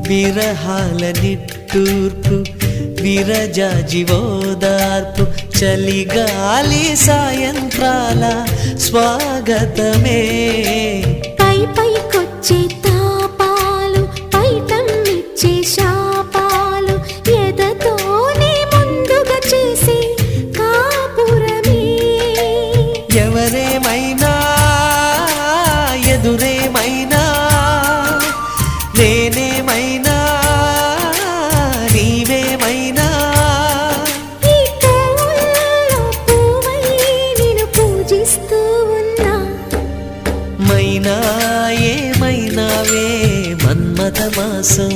విరహాల నిట్టూర్పు విరజాజివోదార్పు చలిగాలి సాయంత్రాల స్వాగతమే పై పైకొచ్చే తాపాలు పైటమ్మిచ్చే శాపాలు ఎదతోనే ముందుగా చేసే కాపురమే ఎవరేమైనా ఎదురేమైనా నేనేమైనా నీవేమైనా ఈ పూల్లో పూవై నిన్ను పూజిస్తూ ఉన్నా మైనా ఏమైనావే మన్మథ మాసం